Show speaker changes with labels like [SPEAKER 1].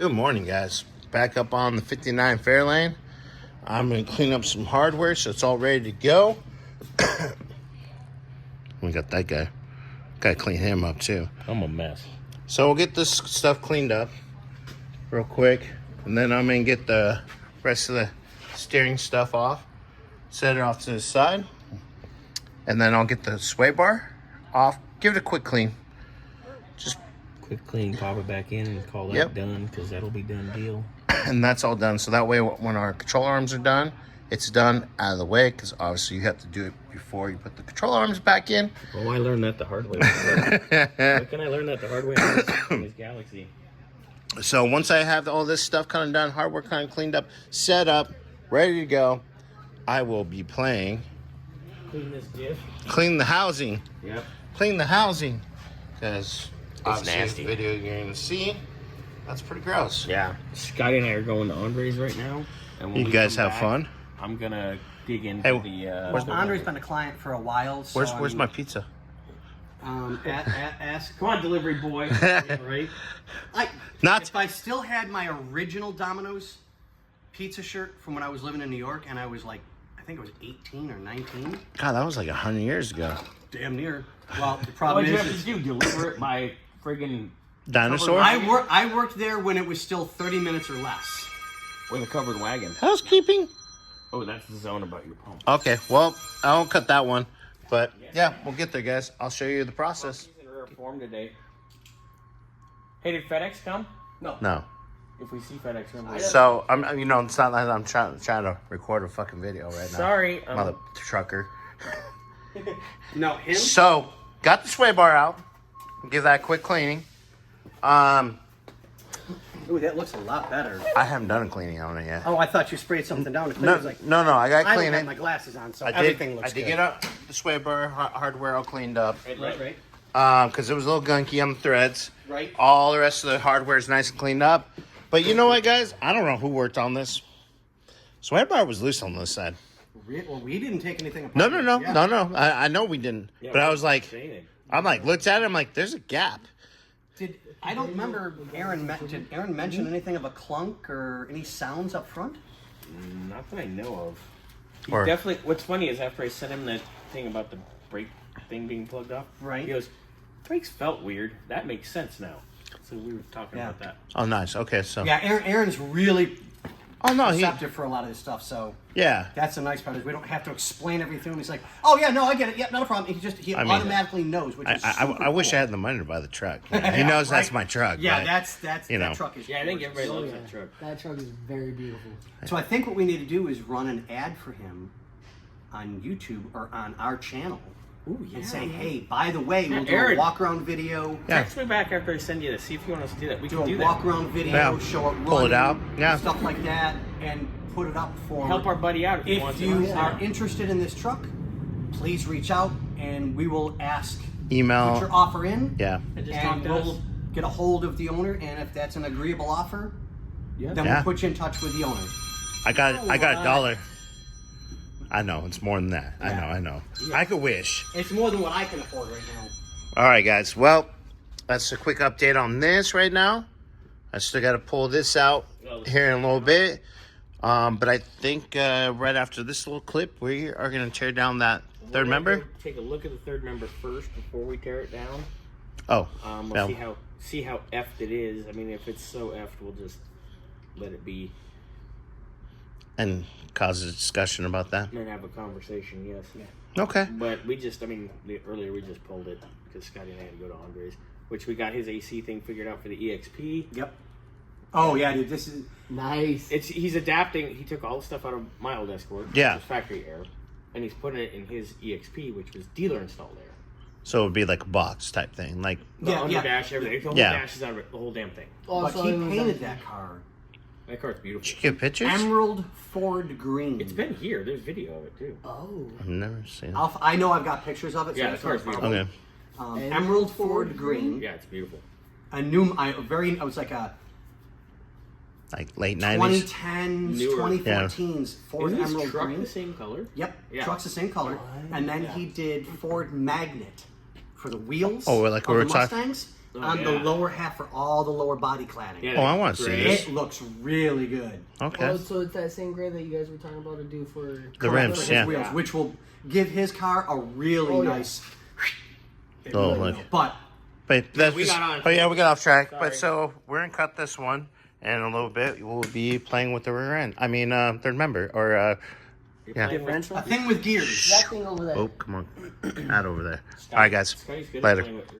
[SPEAKER 1] Good morning, guys. Back up on the 59 Fairlane. I'm going to clean up some hardware so it's all ready to go. We got that guy. Got to clean him up too.
[SPEAKER 2] I'm a mess.
[SPEAKER 1] So we'll get this stuff cleaned up real quick. And then I'm going to get the rest of the steering stuff off. Set it off to the side. And then I'll get the sway bar off. Give it a quick clean. Just
[SPEAKER 2] Quick clean, pop it back in and call that done, because that'll be done deal.
[SPEAKER 1] and that's all done. So that way when our control arms are done, it's done out of the way, because obviously you have to do it before you put the control arms back in.
[SPEAKER 2] Oh, I learned that the hard way. Why can I learn that the hard way in this Galaxy?
[SPEAKER 1] So once I have all this stuff kind of done, hardware kind of cleaned up, set up, ready to go, I will be playing
[SPEAKER 2] Clean this diff.
[SPEAKER 1] Clean the Housing.
[SPEAKER 2] Yep.
[SPEAKER 1] Clean the Housing, because obviously
[SPEAKER 2] nasty.
[SPEAKER 1] the video you're going to see, that's pretty gross.
[SPEAKER 2] Yeah. Scotty and I are going to Andre's right now. And when
[SPEAKER 1] You
[SPEAKER 2] we
[SPEAKER 1] guys
[SPEAKER 2] come
[SPEAKER 1] have
[SPEAKER 2] back,
[SPEAKER 1] fun?
[SPEAKER 2] I'm going to dig into
[SPEAKER 1] Where's
[SPEAKER 2] the...
[SPEAKER 3] Andre's been a client for a while. So
[SPEAKER 1] Where's my pizza?
[SPEAKER 3] Ask.
[SPEAKER 2] Come on, delivery boy. Right?
[SPEAKER 3] If I still had my original Domino's pizza shirt from when I was living in New York, and I was like, I think it was 18 or 19.
[SPEAKER 1] God, that was like 100 years ago.
[SPEAKER 3] Damn near. Well, the
[SPEAKER 2] What
[SPEAKER 3] problem
[SPEAKER 2] did you have
[SPEAKER 3] is,
[SPEAKER 2] to do? Deliver it by friggin'
[SPEAKER 1] Dinosaur?
[SPEAKER 3] I worked there when it was still 30 minutes or less.
[SPEAKER 2] with a covered wagon.
[SPEAKER 1] Housekeeping?
[SPEAKER 2] Oh, that's the zone about your pump.
[SPEAKER 1] Okay, well, I won't cut that one. But yeah, we'll get there, guys. I'll show you the process.
[SPEAKER 2] He's in rare form today. Hey, did FedEx come?
[SPEAKER 1] No.
[SPEAKER 2] If we see FedEx, remember.
[SPEAKER 1] So, it's not like I'm trying to record a fucking video right now.
[SPEAKER 2] Sorry.
[SPEAKER 1] Mother trucker.
[SPEAKER 3] No, him?
[SPEAKER 1] So, got the sway bar out. Give that a quick cleaning.
[SPEAKER 3] Ooh, that looks a lot better.
[SPEAKER 1] I haven't done a cleaning on it yet.
[SPEAKER 3] Oh, I thought you sprayed something down to clean
[SPEAKER 1] No,
[SPEAKER 3] it. It's like,
[SPEAKER 1] no, I got to
[SPEAKER 3] I
[SPEAKER 1] clean
[SPEAKER 3] don't have
[SPEAKER 1] it.
[SPEAKER 3] my glasses on, so
[SPEAKER 1] I did,
[SPEAKER 3] everything looks good.
[SPEAKER 1] get up the sway bar hardware all cleaned up.
[SPEAKER 3] Right.
[SPEAKER 1] Because it was a little gunky on the threads.
[SPEAKER 3] Right.
[SPEAKER 1] All the rest of the hardware is nice and cleaned up. But you know what, guys? I don't know who worked on this. Sway bar was loose on this side.
[SPEAKER 3] Well, we didn't take anything apart.
[SPEAKER 1] No.
[SPEAKER 3] Yeah.
[SPEAKER 1] I know we didn't.
[SPEAKER 2] Yeah,
[SPEAKER 1] but I was like,
[SPEAKER 2] saying.
[SPEAKER 1] looked at it. I'm like, there's a gap.
[SPEAKER 3] I don't remember did Aaron mention anything of a clunk or any sounds up front?
[SPEAKER 2] Not that I know of. He
[SPEAKER 1] Or-
[SPEAKER 2] definitely. What's funny is after I sent him that thing about the brake thing being plugged off,
[SPEAKER 3] Right.
[SPEAKER 2] He goes, "Brakes felt weird. That makes sense now." So we were talking about that.
[SPEAKER 1] Oh, nice. Okay, so.
[SPEAKER 3] Yeah, Aaron's really
[SPEAKER 1] Oh, no,
[SPEAKER 3] receptive for a lot of this stuff, so
[SPEAKER 1] yeah.
[SPEAKER 3] that's the nice part is we don't have to explain everything. He's like, "Oh yeah, no, I get it. Yeah, not a problem." He
[SPEAKER 1] I mean,
[SPEAKER 3] automatically knows, which is
[SPEAKER 1] I wish I had the money to buy the truck. He knows that's my truck.
[SPEAKER 3] Yeah,
[SPEAKER 1] but,
[SPEAKER 3] that's
[SPEAKER 1] know.
[SPEAKER 3] that truck is.
[SPEAKER 2] Yeah, I think
[SPEAKER 3] gorgeous.
[SPEAKER 2] everybody loves that truck.
[SPEAKER 4] That truck is very beautiful.
[SPEAKER 3] So I think what we need to do is run an ad for him on YouTube or on our channel. And say, hey, by the way, we'll do a
[SPEAKER 2] Aaron.
[SPEAKER 3] walk around video.
[SPEAKER 1] Yeah.
[SPEAKER 2] Text me back after I send you this. See if you want us to do that. We
[SPEAKER 3] Do
[SPEAKER 2] can
[SPEAKER 3] a
[SPEAKER 2] do
[SPEAKER 3] walk
[SPEAKER 2] that.
[SPEAKER 3] around video,
[SPEAKER 1] Yeah.
[SPEAKER 3] show it
[SPEAKER 1] Pull it
[SPEAKER 3] running,
[SPEAKER 1] out. Yeah.
[SPEAKER 3] stuff like that, and put it up for
[SPEAKER 2] Help our buddy out if he wants
[SPEAKER 3] If you
[SPEAKER 2] to.
[SPEAKER 3] are interested in this truck, please reach out and we will ask.
[SPEAKER 1] Email.
[SPEAKER 3] Put your offer in.
[SPEAKER 1] Yeah.
[SPEAKER 2] And just talk
[SPEAKER 3] And
[SPEAKER 2] to
[SPEAKER 3] we'll
[SPEAKER 2] us.
[SPEAKER 3] get a hold of the owner, and if that's an agreeable offer, then
[SPEAKER 1] Yeah.
[SPEAKER 3] we'll put you in touch with the owner.
[SPEAKER 1] I got $1. I know, it's more than that. I know.
[SPEAKER 3] Yeah.
[SPEAKER 1] I could wish.
[SPEAKER 3] It's more than what I can afford right now.
[SPEAKER 1] All right, guys. Well, that's a quick update on this right now. I still got to pull this out here in a little bit. But I think right after this little clip, we are going to tear down that third member.
[SPEAKER 2] Take a look at the third member first before we tear it down.
[SPEAKER 1] Oh,
[SPEAKER 2] We'll
[SPEAKER 1] no.
[SPEAKER 2] see how effed it is. I mean, if it's so effed, we'll just let it be
[SPEAKER 1] And cause a discussion about that.
[SPEAKER 2] and then have a conversation. Yes.
[SPEAKER 1] Okay.
[SPEAKER 2] But we just, earlier we just pulled it because Scotty and I had to go to Andre's, which we got his AC thing figured out for the EXP.
[SPEAKER 3] Yep. Oh yeah, dude. This is
[SPEAKER 4] Nice.
[SPEAKER 2] He's adapting. He took all the stuff out of my old Escort,
[SPEAKER 1] Yeah.
[SPEAKER 2] which was factory air, and he's putting it in his EXP, which was dealer installed air.
[SPEAKER 1] So it would be like a box type thing. Like,
[SPEAKER 2] The
[SPEAKER 3] Yeah,
[SPEAKER 2] under
[SPEAKER 3] yeah.
[SPEAKER 2] dash, everything. The whole
[SPEAKER 1] Yeah.
[SPEAKER 2] dash is out of it, the whole damn thing.
[SPEAKER 3] but
[SPEAKER 4] Also,
[SPEAKER 3] he
[SPEAKER 4] it was
[SPEAKER 3] painted
[SPEAKER 4] on-
[SPEAKER 3] that car
[SPEAKER 2] That car's beautiful.
[SPEAKER 1] did you get pictures?
[SPEAKER 3] emerald Ford green.
[SPEAKER 2] It's been here. There's video of it too.
[SPEAKER 4] Oh.
[SPEAKER 1] I've never seen it.
[SPEAKER 3] I know I've got pictures of it. So
[SPEAKER 2] Yeah,
[SPEAKER 3] that's
[SPEAKER 2] the car's
[SPEAKER 3] not a problem.
[SPEAKER 1] Okay.
[SPEAKER 3] Emerald Ford green.
[SPEAKER 2] Yeah, it's beautiful.
[SPEAKER 3] A new, it was like a
[SPEAKER 1] Like late 90s.
[SPEAKER 3] 2010s,
[SPEAKER 2] Newer.
[SPEAKER 3] 2014s Ford
[SPEAKER 2] Isn't this
[SPEAKER 3] Emerald
[SPEAKER 2] truck
[SPEAKER 3] green.
[SPEAKER 2] the same color?
[SPEAKER 3] Yep,
[SPEAKER 2] Yeah.
[SPEAKER 3] truck's the same color. And then he did Ford Magnet for the wheels.
[SPEAKER 1] Oh, like we
[SPEAKER 3] of
[SPEAKER 1] were
[SPEAKER 3] the
[SPEAKER 1] talking-
[SPEAKER 3] Mustangs. on the lower half for all the lower body cladding.
[SPEAKER 2] Yeah,
[SPEAKER 1] Oh, I want to see this.
[SPEAKER 3] It looks really good.
[SPEAKER 1] Okay.
[SPEAKER 4] Oh, so it's that same gray that you guys were talking about to do for
[SPEAKER 1] The rims,
[SPEAKER 3] For his
[SPEAKER 1] yeah.
[SPEAKER 3] wheels, which will give his car a really nice.
[SPEAKER 1] Oh, look.
[SPEAKER 3] But
[SPEAKER 1] That's
[SPEAKER 2] we
[SPEAKER 1] just,
[SPEAKER 2] got on.
[SPEAKER 1] oh yeah, we got off track.
[SPEAKER 2] Sorry.
[SPEAKER 1] But so we're gonna cut this one, and in a little bit we'll be playing with the rear end. I mean, third member or yeah.
[SPEAKER 4] differential.
[SPEAKER 3] a thing with gears.
[SPEAKER 4] That thing over there.
[SPEAKER 1] Oh, come on, out over there. All right, guys.
[SPEAKER 2] Scotty's good at
[SPEAKER 1] Later.
[SPEAKER 2] playing with